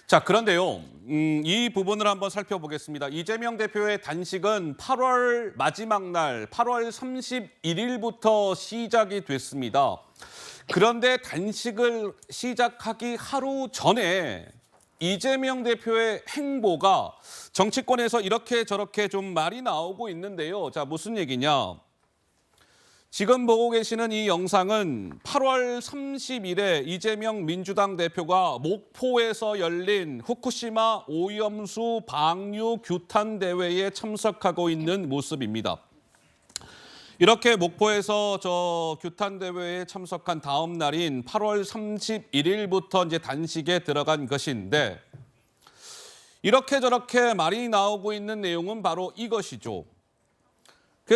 자, 그런데요. 이 부분을 한번 살펴보겠습니다. 이재명 대표의 단식은 8월 마지막 날 8월 31일부터 시작이 됐습니다. 그런데 단식을 시작하기 하루 전에 이재명 대표의 행보가 정치권에서 이렇게 저렇게 좀 말이 나오고 있는데요. 자, 무슨 얘기냐? 지금 보고 계시는 이 영상은 8월 30일에 이재명 민주당 대표가 목포에서 열린 후쿠시마 오염수 방류 규탄 대회에 참석하고 있는 모습입니다. 이렇게 목포에서 규탄 대회에 참석한 다음 날인 8월 31일부터 이제 단식에 들어간 것인데 이렇게 저렇게 말이 나오고 있는 내용은 바로 이것이죠.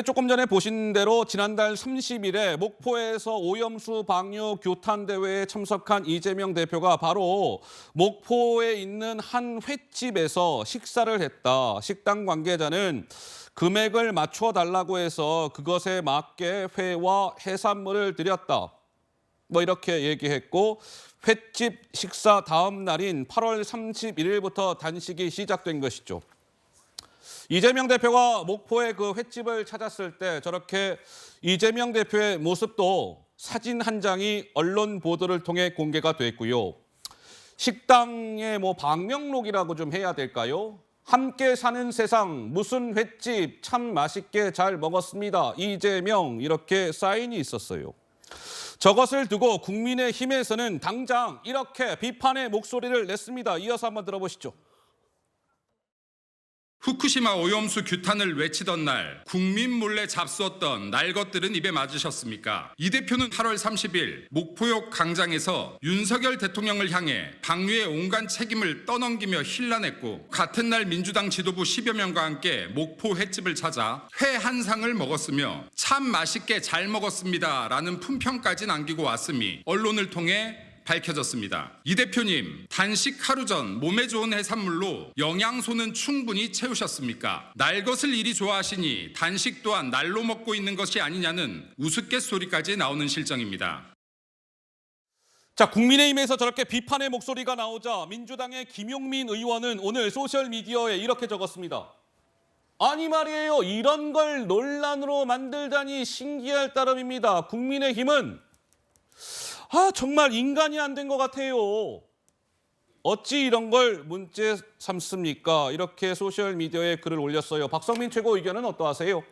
조금 전에 보신 대로 지난달 30일에 목포에서 오염수 방류 규탄 대회에 참석한 이재명 대표가 바로 목포에 있는 한 횟집에서 식사를 했다. 식당 관계자는 금액을 맞춰 달라고 해서 그것에 맞게 회와 해산물을 드렸다. 이렇게 얘기했고 횟집 식사 다음 날인 8월 31일부터 단식이 시작된 것이죠. 이재명 대표가 목포의 그 횟집을 찾았을 때 저렇게 이재명 대표의 모습도 사진 한 장이 언론 보도를 통해 공개가 됐고요. 식당의 방명록이라고 좀 해야 될까요? 함께 사는 세상 무슨 횟집 참 맛있게 잘 먹었습니다. 이재명 이렇게 사인이 있었어요. 저것을 두고 국민의힘에서는 당장 이렇게 비판의 목소리를 냈습니다. 이어서 한번 들어보시죠. 후쿠시마 오염수 규탄을 외치던 날 국민 몰래 잡수었던 날 것들은 입에 맞으셨습니까? 이 대표는 8월 30일 목포역 광장에서 윤석열 대통령을 향해 방류의 온갖 책임을 떠넘기며 힐난했고 같은 날 민주당 지도부 10여 명과 함께 목포 횟집을 찾아 회 한 상을 먹었으며 참 맛있게 잘 먹었습니다 라는 품평까지 남기고 왔음이 언론을 통해 밝혀졌습니다. 이 대표님, 단식 하루 전 몸에 좋은 해산물로 영양소는 충분히 채우셨습니까? 날 것을 이리 좋아하시니 단식 또한 날로 먹고 있는 것이 아니냐는 우스갯소리까지 나오는 실정입니다. 자, 국민의힘에서 저렇게 비판의 목소리가 나오자 민주당의 김용민 의원은 오늘 소셜미디어에 이렇게 적었습니다. 아니 말이에요. 이런 걸 논란으로 만들다니 신기할 따름입니다. 국민의힘은 정말 인간이 안 된 것 같아요. 어찌 이런 걸 문제 삼습니까? 이렇게 소셜미디어에 글을 올렸어요. 박성민 최고 의견은 어떠하세요?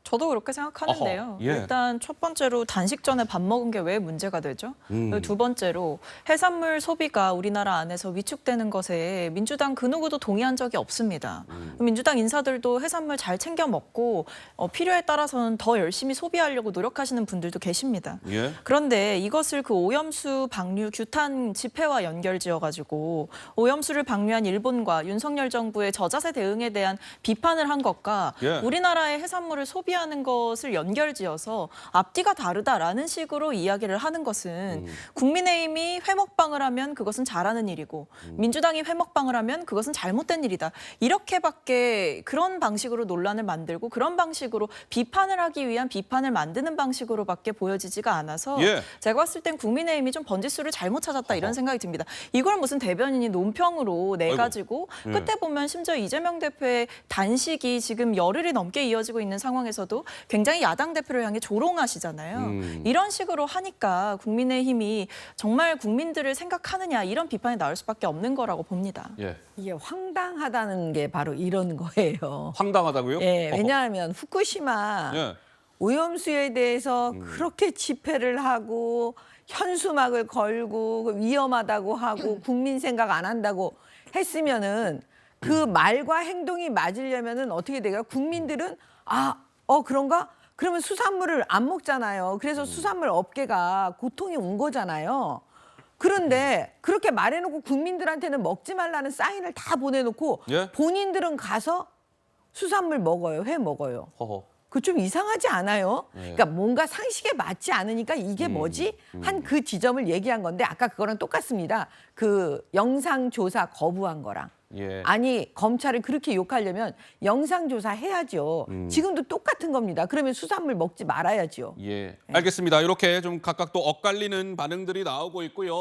저도 그렇게 생각하는데요. 어허, 예. 일단 첫 번째로 단식 전에 밥 먹은 게 왜 문제가 되죠? 두 번째로 해산물 소비가 우리나라 안에서 위축되는 것에 민주당 그 누구도 동의한 적이 없습니다. 민주당 인사들도 해산물 잘 챙겨 먹고 필요에 따라서는 더 열심히 소비하려고 노력하시는 분들도 계십니다. 예. 그런데 이것을 그 오염수 방류 규탄 집회와 연결지어가지고 오염수를 방류한 일본과 윤석열 정부의 저자세 대응에 대한 비판을 한 것과 예. 우리나라의 해산물을 소비하는 것을 연결지어서 앞뒤가 다르다라는 식으로 이야기를 하는 것은 국민의힘이 회먹방을 하면 그것은 잘하는 일이고 민주당이 회먹방을 하면 그것은 잘못된 일이다. 이렇게밖에 그런 방식으로 논란을 만들고 그런 방식으로 비판을 하기 위한 비판을 만드는 방식으로밖에 보여지지가 않아서 예. 제가 봤을 땐 국민의힘이 좀 번지수를 잘못 찾았다 이런 생각이 듭니다. 이걸 무슨 대변인이 논평으로 내가지고 끝에 보면 심지어 이재명 대표의 단식이 지금 열흘이 넘게 이어지고 있는 상황에서 굉장히 야당 대표를 향해 조롱하시잖아요. 이런 식으로 하니까 국민의힘이 정말 국민들을 생각하느냐 이런 비판이 나올 수밖에 없는 거라고 봅니다. 예. 이게 황당하다는 게 바로 이런 거예요. 황당하다고요? 예, 왜냐하면 후쿠시마 예. 오염수에 대해서 그렇게 집회를 하고 현수막을 걸고 위험하다고 하고 국민 생각 안 한다고 했으면은 그 말과 행동이 맞으려면은 어떻게 돼요? 국민들은 그런가? 그러면 수산물을 안 먹잖아요. 그래서 수산물 업계가 고통이 온 거잖아요. 그런데 그렇게 말해놓고 국민들한테는 먹지 말라는 사인을 다 보내놓고 예? 본인들은 가서 수산물 먹어요. 회 먹어요. 허허. 그 좀 이상하지 않아요? 예. 그러니까 뭔가 상식에 맞지 않으니까 이게 뭐지? 한 그 지점을 얘기한 건데 아까 그거랑 똑같습니다. 그 영상 조사 거부한 거랑. 예. 아니 검찰을 그렇게 욕하려면 영상 조사 해야죠. 지금도 똑같은 겁니다. 그러면 수산물 먹지 말아야죠. 예. 알겠습니다. 이렇게 좀 각각 또 엇갈리는 반응들이 나오고 있고요.